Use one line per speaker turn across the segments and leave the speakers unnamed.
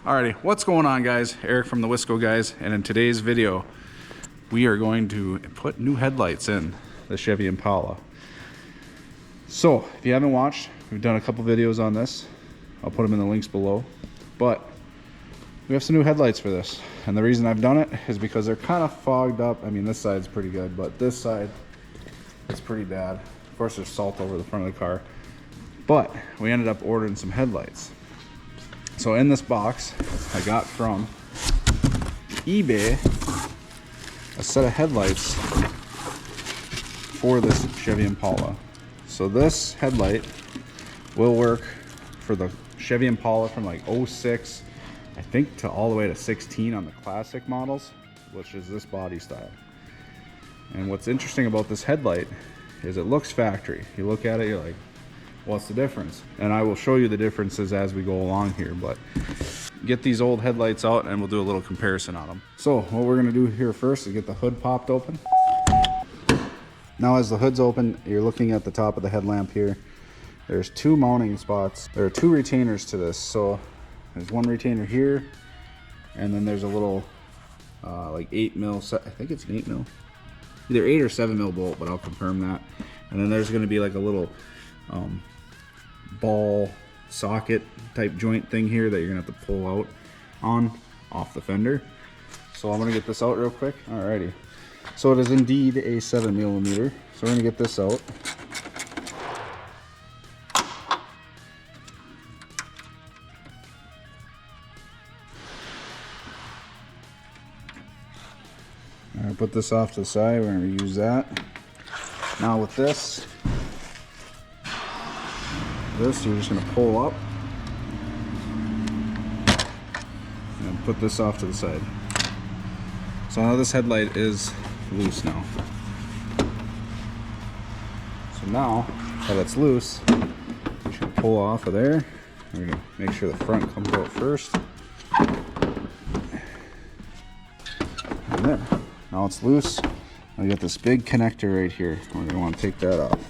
Alrighty, what's going on, guys? Eric from TheWiscoGuyz, and in today's video we are going to put new headlights in the Chevy Impala. So if you haven't watched, we've done a couple videos on this. I'll put them in the links below, but we have some new headlights for this, and the reason I've done it is because they're kind of fogged up. I mean, this side's pretty good, but this side is pretty bad. Of course, there's salt over the front of the car, but we ended up ordering some headlights. So in this box, I got from eBay a set of headlights for this Chevy Impala. So this headlight will work for the Chevy Impala from like 06, I think, to all the way to 16 on the classic models, which is this body style. And what's interesting about this headlight is it looks factory. You look at it, you're like, what's the difference? And I will show you the differences as we go along here, but get these old headlights out and we'll do a little comparison on them. So what we're gonna do here first is get the hood popped open. Now as the hood's open, you're looking at the top of the headlamp here. There's two mounting spots. There are two retainers to this. So there's one retainer here, and then there's a little like 8 mil, I think it's an 8 mil, either 8 or 7 mil bolt, but I'll confirm that. And then there's gonna be like a little ball socket type joint thing here that you're gonna have to pull out off the fender. So I'm gonna get this out real quick. Alrighty, so it is indeed a 7mm. So we're gonna get this out. Alright, put this off to the side. We're gonna use that. Now with this, you're just going to pull up and put this off to the side. So now this headlight is loose now. So now that it's loose, we should pull off of there. We're going to make sure the front comes out first. And there. Now it's loose. Now we got this big connector right here. We're going to want to take that off.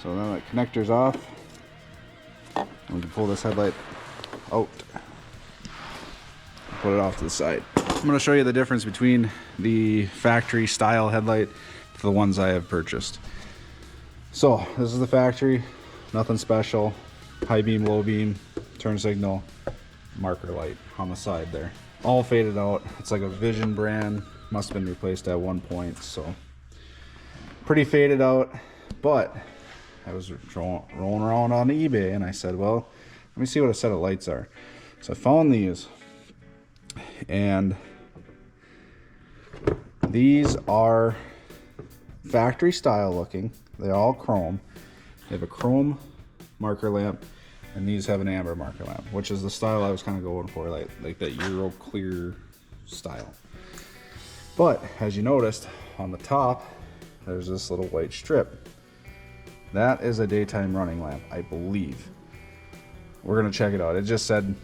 So now that connector's off, we can pull this headlight out, put it off to the side. I'm going to show you the difference between the factory style headlight to the ones I have purchased. So this is the factory, nothing special, high beam, low beam, turn signal, marker light on the side there. All faded out. It's like a Vision brand, must have been replaced at one point, so pretty faded out. But I was rolling around on eBay and I said, well, let me see what a set of lights are. So I found these, and these are factory style looking. They're all chrome. They have a chrome marker lamp, and these have an amber marker lamp, which is the style I was kind of going for, like that Euro clear style. But as you noticed on the top, there's this little white strip. That is a daytime running lamp, I believe. We're gonna check it out. It just said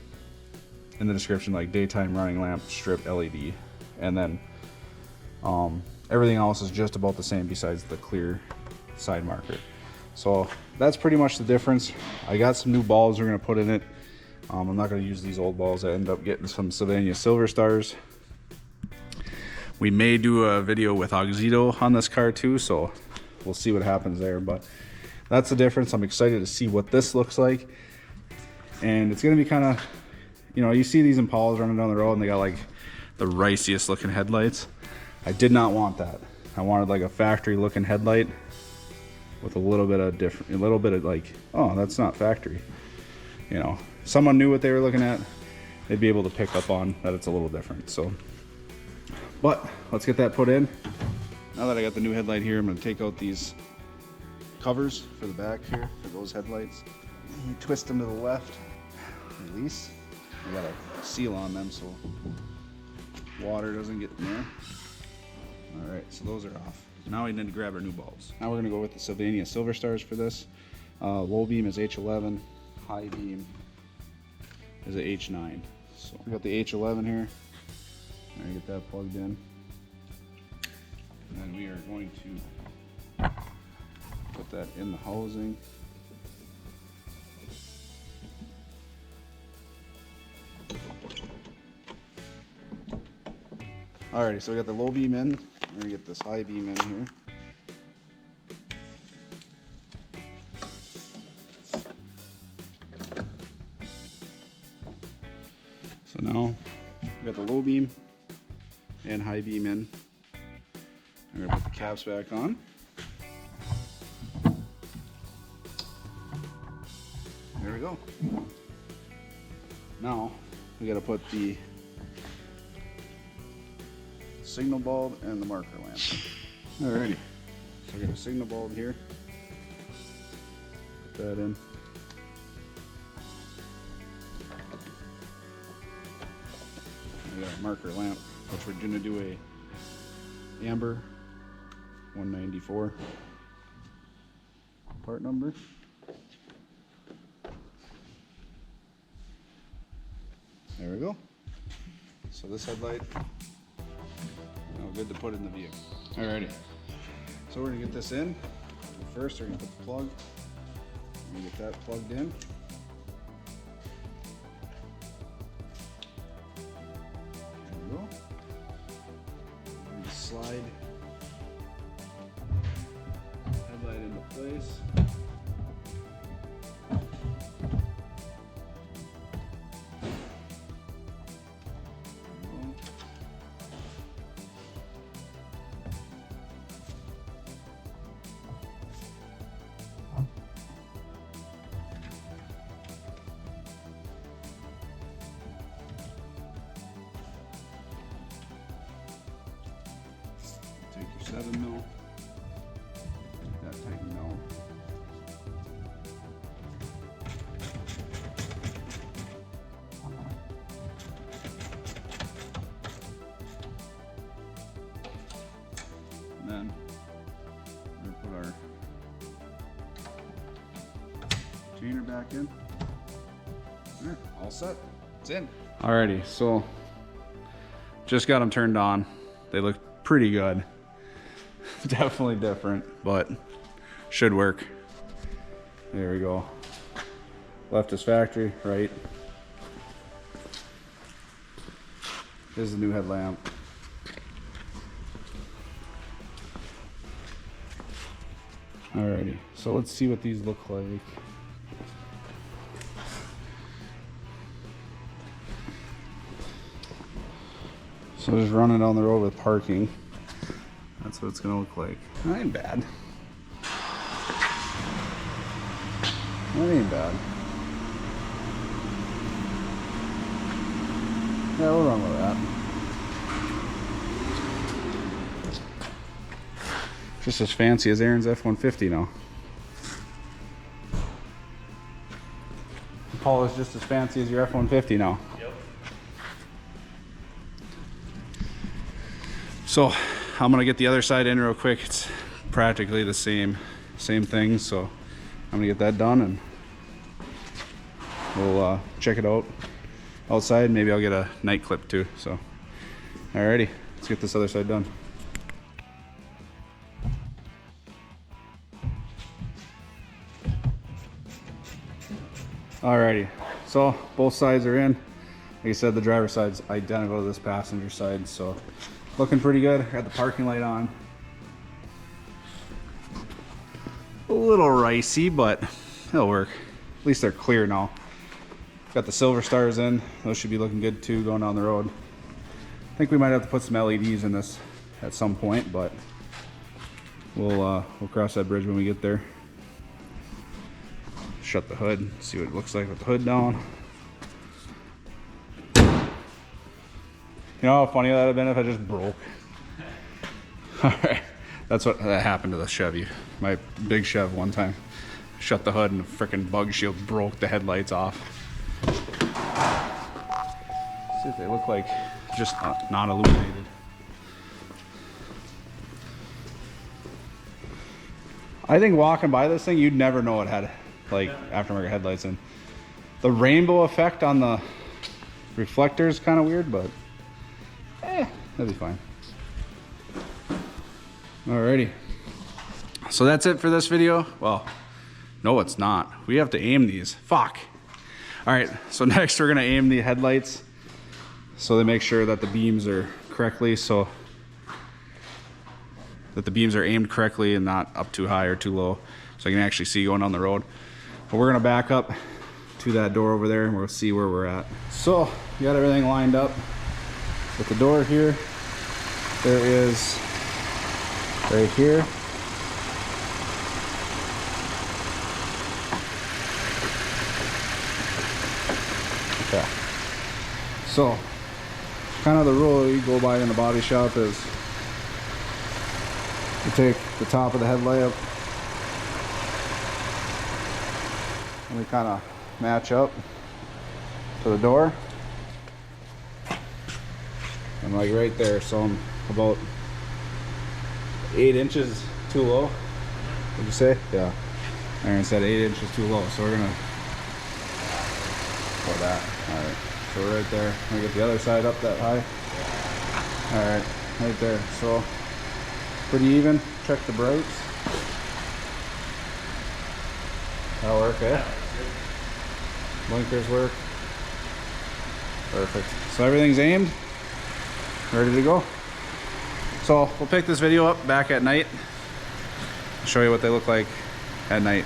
in the description like daytime running lamp strip LED, and then everything else is just about the same besides the clear side marker. So that's pretty much the difference. I got some new bulbs we're gonna put in it. I'm not gonna use these old bulbs. I ended up getting some Sylvania Silver Stars. We may do a video with Oxydo on this car too, so we'll see what happens there. But that's the difference. I'm excited to see what this looks like. And it's gonna be kind of, you know, you see these Impalas running down the road and they got like the riciest looking headlights. I did not want that. I wanted like a factory looking headlight with a little bit of different, a little bit of like, oh, that's not factory. You know, someone knew what they were looking at, they'd be able to pick up on that it's a little different. So, but let's get that put in. Now that I got the new headlight here, I'm gonna take out these covers for the back here for those headlights. You twist them to the left, release. You got a seal on them so water doesn't get in there. All right, so those are off. Now we need to grab our new bulbs. Now we're gonna go with the Sylvania Silver Stars for this. Low beam is H11, high beam is a H9. So we got the H11 here. I'm gonna get that plugged in. And then we are going to put Put that in the housing. Alrighty, so we got the low beam in. We're gonna get this high beam in here. So now we got the low beam and high beam in. I'm gonna put the caps back on. There we go. Now we gotta put the signal bulb and the marker lamp. Alrighty, so I got a signal bulb here. Put that in. I got a marker lamp, which we're gonna do a amber 194 part number. There we go. So this headlight, now good to put in the vehicle. Alrighty. So we're gonna get this in. First, we're gonna put the plug. We're gonna get that plugged in. There we go. We're gonna slide headlight into place. Take your 7 mil, that tighten down. And then we're gonna put our chainer back in. Alright, all set. It's in. Alrighty, so just got them turned on. They look pretty good. Definitely different, but should work. There we go. Left is factory, right. Here's the new headlamp. Alrighty, so let's see what these look like. So just running down the road with parking. That's what it's gonna look like. That ain't bad. That ain't bad. Yeah, we'll run with that. Just as fancy as Aaron's F-150 now. Paul is just as fancy as your F-150 now. Yep. So I'm gonna get the other side in real quick. It's practically the same thing, so I'm gonna get that done and we'll check it out outside. Maybe I'll get a night clip too. So alrighty, let's get this other side done. Alrighty, so both sides are in. Like I said, the driver's side's identical to this passenger side, so looking pretty good. Got the parking light on. A little ricey, but it'll work. At least they're clear now. Got the silver stars in. Those should be looking good too going down the road. I think we might have to put some LEDs in this at some point, but we'll cross that bridge when we get there. Shut the hood, see what it looks like with the hood down. You know how funny that would have been if I just broke? Alright, that's what happened to the Chevy. My big Chev one time. Shut the hood and the freaking bug shield broke the headlights off. See if they look like just not illuminated. I think walking by this thing, you'd never know it had like aftermarket headlights in. The rainbow effect on the reflector is kind of weird, but that'd be fine. Alrighty, So that's it for this video. Well, no, it's not. We have to aim these. Fuck. All right, so next we're gonna aim the headlights so they make sure that the beams are correctly, so that the beams are aimed correctly and not up too high or too low, so I can actually see going down the road. But we're gonna back up to that door over there and we'll see where we're at. So we got everything lined up with the door here. There is right here. Okay. So kind of the rule you go by in the body shop is you take the top of the headlight up and we kind of match up to the door, and like right there, so I'm about 8 inches too low. Would you say? Yeah. Aaron said 8 inches too low, so we're gonna go that. All right. So we're right there. I'm gonna get the other side up that high. All right, right there. So pretty even. Check the brakes. That'll work, eh? Blinkers work. Perfect. So everything's aimed, ready to go. So we'll pick this video up back at night, show you what they look like at night.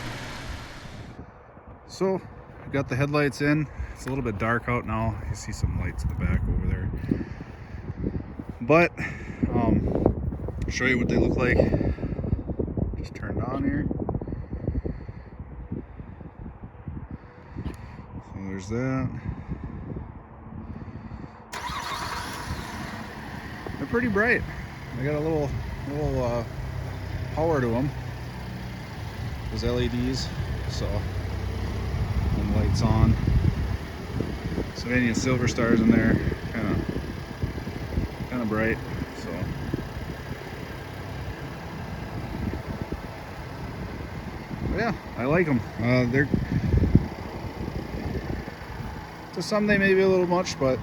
So we got the headlights in. It's a little bit dark out now. You see some lights in the back over there. But I'll show you what they look like. Just turned on here. So there's that. They're pretty bright. They got a little power to them. Those LEDs. So when the lights on. So any silver stars in there, kind of bright. So but yeah, I like them. They're to some they may be a little much, but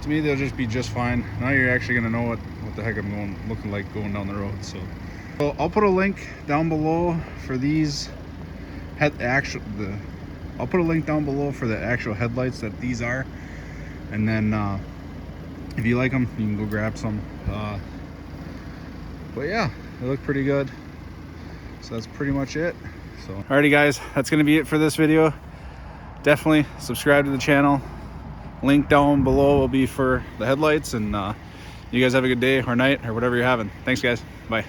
to me they'll just be just fine. Now you're actually gonna know what the heck I'm looking like going down the road. So I'll put a link down below for these I'll put a link down below for the actual headlights that these are, and then if you like them you can go grab some. But yeah, they look pretty good. So that's pretty much it. So alrighty guys, that's gonna be it for this video. Definitely subscribe to the channel. Link down below will be for the headlights, and you guys have a good day or night or whatever you're having. Thanks guys, bye.